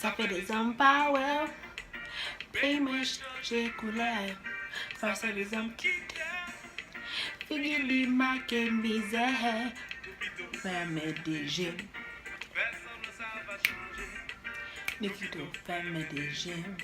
Ça fait des hommes power. Paye-moi, j'ai couleur. Face à des hommes qui figure les marques et misère. Femme des gemmes. Nikito, femme des gemmes.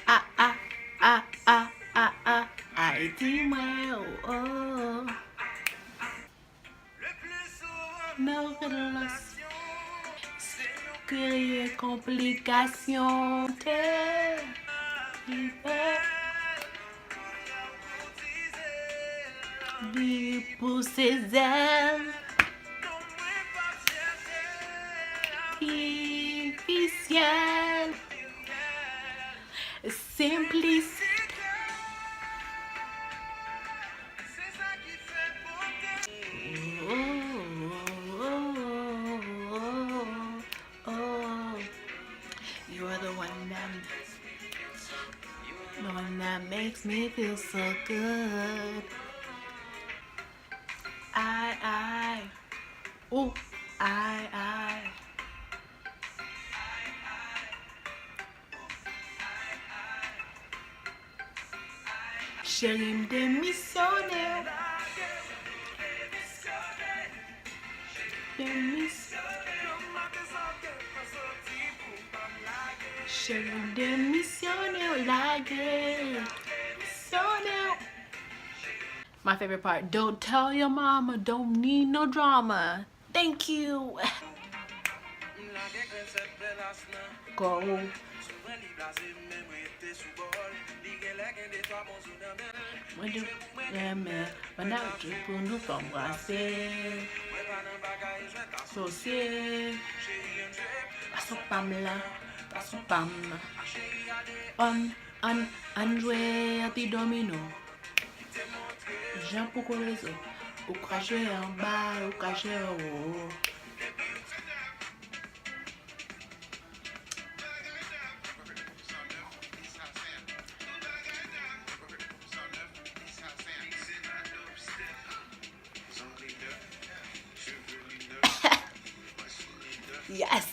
Ah, ah, ah, ah, ah, ah. Haïti, moi, oh, oh. Non, créer complications. Vie pour ses ailes. Officiel. Simplicité. You are the one that makes me feel so good. Oh, I. Chérie de missionnaire. Chérie de missionnaire, la gueule. Missionnaire. My favorite part, don't tell your mama, don't need no drama. Thank you. Go. Maintenant, je peux nous embrasser. Saucier. Passe pam là. Passe pam. On jouer à tes domino. Jean pour les autres. Ou cracher en bas, ou cracher en haut. Yes.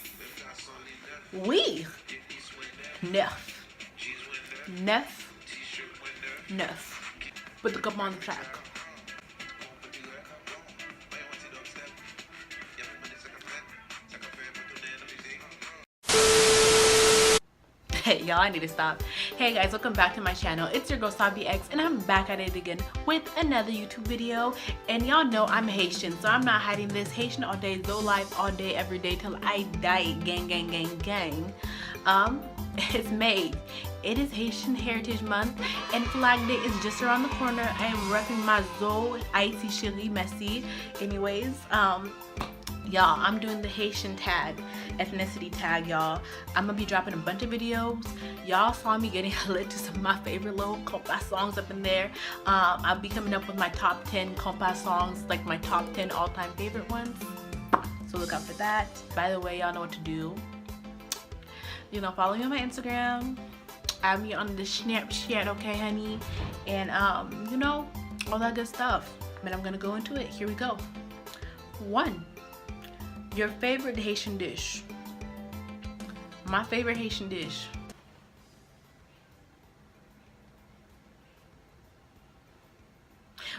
Oui. 9. Put the cup on the track. Hey y'all, I need to stop. Hey guys, welcome back to my channel. It's your girl Sabi X, and I'm back at it again with another YouTube video. And y'all know I'm Haitian, so I'm not hiding this. Haitian all day, low life all day, every day till I die. Gang, gang, gang, gang. It's May. It is Haitian Heritage Month, and Flag Day is just around the corner. I am repping my Zo Haiti Chérie Messi. Anyways, y'all, I'm doing the Haitian tag, ethnicity tag, y'all. I'm gonna be dropping a bunch of videos. Y'all saw me getting lit to some of my favorite little compa songs up in there. I'll be coming up with my top 10 compa songs, like my top 10 all-time favorite ones. So look out for that. By the way, y'all know what to do. You know, follow me on my Instagram. Add me on the Snapchat, okay, honey? And you know, all that good stuff. But I'm gonna go into it. Here we go. 1. Your favorite Haitian dish. My favorite Haitian dish.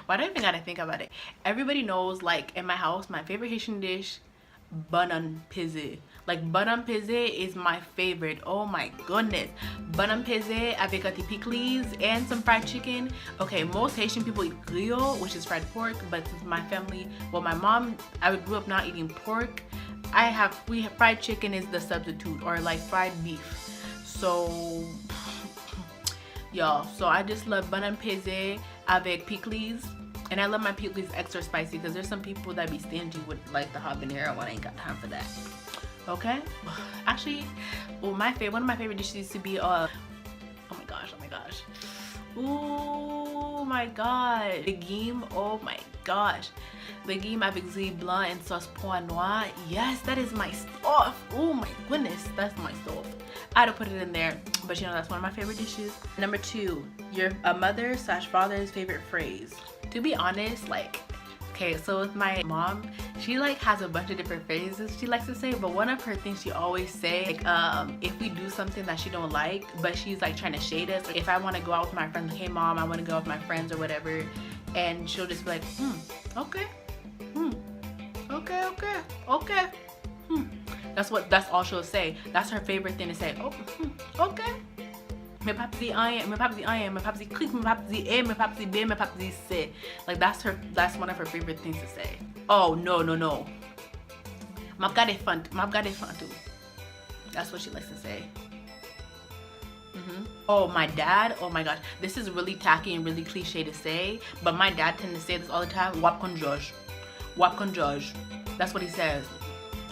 Why do I even gotta think about it? Everybody knows, like, in my house, my favorite Haitian dish, banan pizé. Like, banan pizé is my favorite. Oh my goodness. Banan pizé avec the pickles and some fried chicken. Okay, most Haitian people eat griot, which is fried pork, but since my family, well, my mom, I grew up not eating pork. We have fried chicken is the substitute, or like fried beef. So y'all, so I just love banan pizé avec pickles. And I love my pickles extra spicy, because there's some people that be stingy with like the habanero, and I ain't got time for that. Okay, actually, well, one of my favorite dishes used to be oh my gosh, oh my god, legume. Oh my gosh, legume avec zé blanc and sauce pois noir. Yes, that is my stuff. Oh my goodness, that's my stuff. I had to put it in there, but you know, that's one of my favorite dishes. Number 2, your mother/father's favorite phrase. To be honest, like, Okay, so with my mom, she like has a bunch of different phrases she likes to say, but one of her things she always say, like, if we do something that she don't like, but she's like trying to shade us. If I want to go out with my friends, like, hey mom, I want to go out with my friends or whatever, and she'll just be like, okay, okay. That's all she'll say. That's her favorite thing to say. Oh, okay. Me papsi ayen, me papsi ayen, me papsi click, me papsi a, me papsi b, me papsi c. Like that's one of her favorite things to say. Oh no. Map got it fun too. That's what she likes to say. Oh, my dad, oh my gosh, this is really tacky and really cliche to say, but my dad tends to say this all the time. Wap kon George. That's what he says.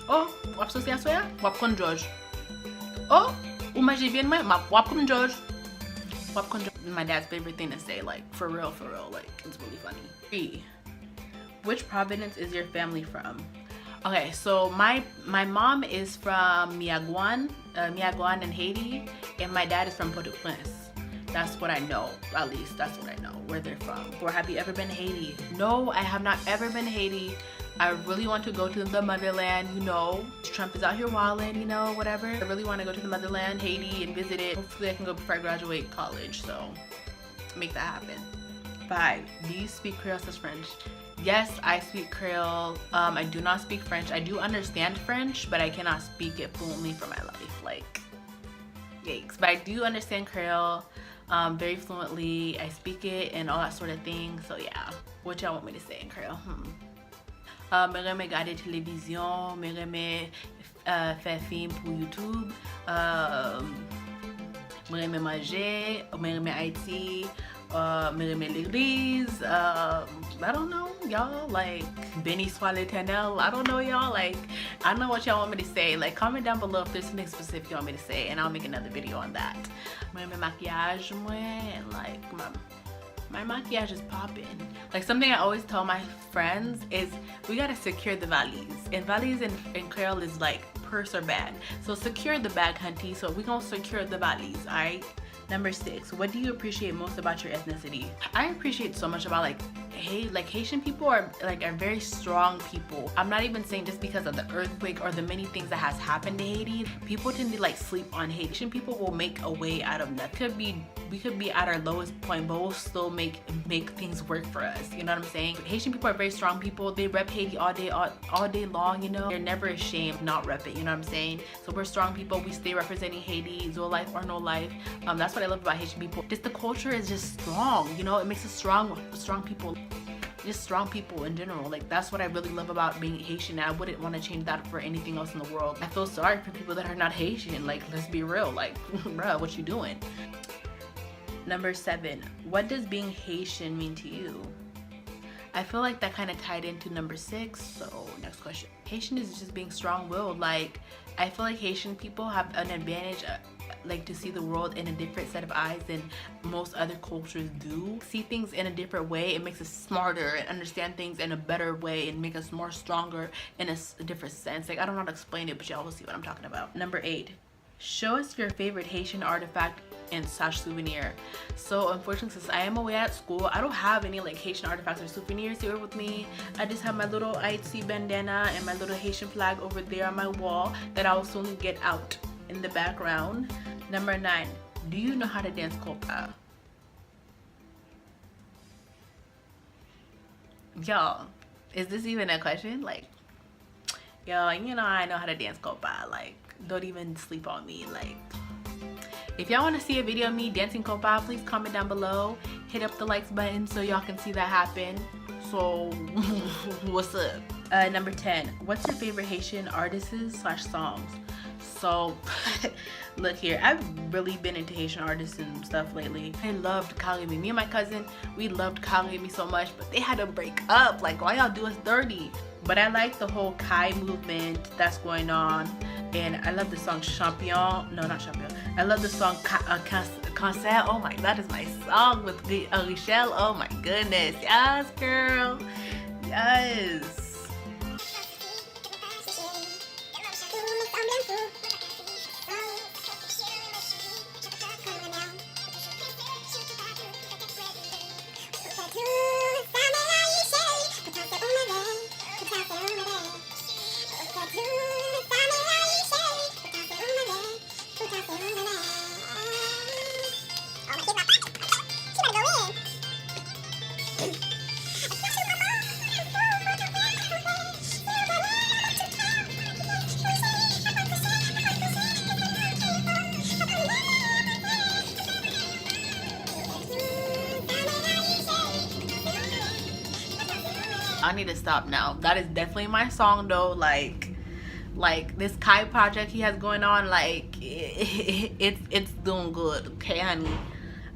Oh, wap so say ya? Wap kon George. Oh, umaji bien wap kon George. My dad's favorite thing to say, like for real, like it's really funny. 3. Which province is your family from? Okay, so my mom is from Miagouan in Haiti, and my dad is from Port-au-Prince. That's what I know, at least that's what I know, where they're from. Or have you ever been to Haiti? No, I have not ever been to Haiti. I really want to go to the motherland, you know. Trump is out here wilding, you know, whatever. I really want to go to the motherland, Haiti, and visit it. Hopefully I can go before I graduate college, so make that happen. 5. Do you speak Creole as French? Yes, I speak Creole. I do not speak French. I do understand French, but I cannot speak it fluently for my life. Like, yikes. But I do understand Creole very fluently. I speak it and all that sort of thing. So yeah, what y'all want me to say in Creole? Me reme regarder télévision, me reme faire film pour YouTube, me reme manger, me reme Haiti, me reme l'église. I don't know, y'all, like Béni soit l'Éternel. I don't know, y'all, like I don't know what y'all want me to say. Like comment down below if there's something specific you want me to say, and I'll make another video on that. Me reme maquillage, and like my maquillage is popping. Like something I always tell my friends is we gotta secure the valise. And valise in Creole is like purse or bag. So secure the bag, hunty. So we gonna secure the valise, alright? Number 6, what do you appreciate most about your ethnicity? I appreciate so much about like Haitian people are very strong people. I'm not even saying just because of the earthquake or the many things that has happened to Haiti. People tend to like sleep on Haitian people will make a way out of nothing. We could be at our lowest point, but we'll still make things work for us. You know what I'm saying? Haitian people are very strong people. They rep Haiti all day long, you know? They're never ashamed to not rep it, you know what I'm saying? So we're strong people. We stay representing Haiti, Zo life or no life. That's what I love about Haitian people. Just the culture is just strong, you know? It makes us strong people. Just strong people in general. Like that's what I really love about being Haitian, and I wouldn't want to change that for anything else in the world. I feel sorry for people that are not Haitian. Like, let's be real, like bruh, what you doing? Number 7, what does being Haitian mean to you? I feel like that kind of tied into number 6, so next question. Haitian is just being strong-willed. Like I feel like Haitian people have an advantage like to see the world in a different set of eyes than most other cultures do. See things in a different way. It makes us smarter and understand things in a better way and make us more stronger in a different sense. Like I don't know how to explain it, but y'all will see what I'm talking about. Number 8, show us your favorite Haitian artifact and slash souvenir. So unfortunately, since I am away at school, I don't have any like Haitian artifacts or souvenirs here with me. I just have my little Haiti bandana and my little Haitian flag over there on my wall that I will soon get out in the background. Number 9, do you know how to dance compas? Y'all, is this even a question? Like, y'all, you know I know how to dance compas. Like, don't even sleep on me. Like, if y'all want to see a video of me dancing compas, please comment down below. Hit up the likes button so y'all can see that happen. So, what's up? Number 10, what's your favorite Haitian artists slash songs? So, look here, I've really been into Haitian artists and stuff lately. I loved Kalimi. Me and my cousin, we loved Kalimi so much, but they had to break up. Like, why y'all do us dirty? But I like the whole Kai movement that's going on. And I love the song Champion. No, not Champion. I love the song Cancer. Oh my, that is my song with Richelle. Oh my goodness. Yes, girl. Yes. I need to stop now. That is definitely my song though. Like this Kai project he has going on, like it's doing good. Okay, honey.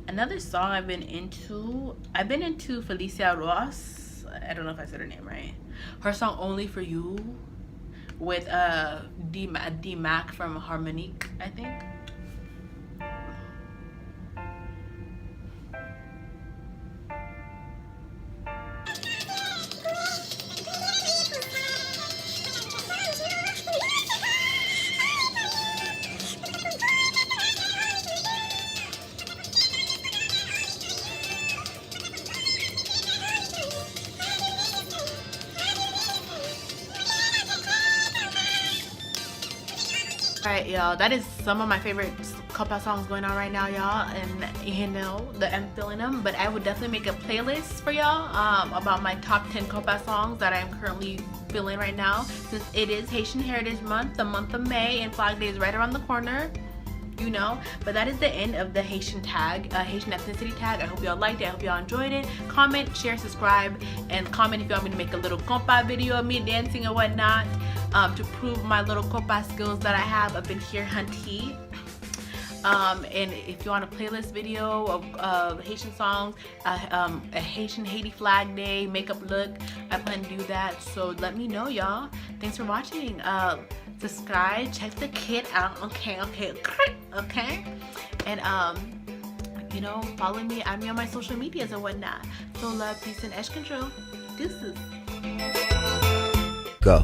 Another song I've been into Felicia Ross. I don't know if I said her name right. Her song Only For You with D Mac from Harmonique, I think. Alright, y'all, that is some of my favorite compa songs going on right now, y'all, and you know that I'm feeling them. But I would definitely make a playlist for y'all about my top 10 compa songs that I'm currently feeling right now, since it is Haitian Heritage Month, the month of May, and Flag Day is right around the corner, you know. But that is the end of the Haitian tag, Haitian ethnicity tag. I hope y'all liked it. I hope y'all enjoyed it. Comment, share, subscribe, and comment if you want me to make a little compa video of me dancing or whatnot, to prove my little compa skills that I have up in here, hunty. And if you want a playlist video of Haitian songs, a Haitian Haiti Flag Day makeup look, I plan to do that. So let me know, y'all. Thanks for watching. Subscribe, check the kit out. Okay. And you know, follow me. I'm on my social medias and whatnot. So love, peace, and edge control. Deuces. Go.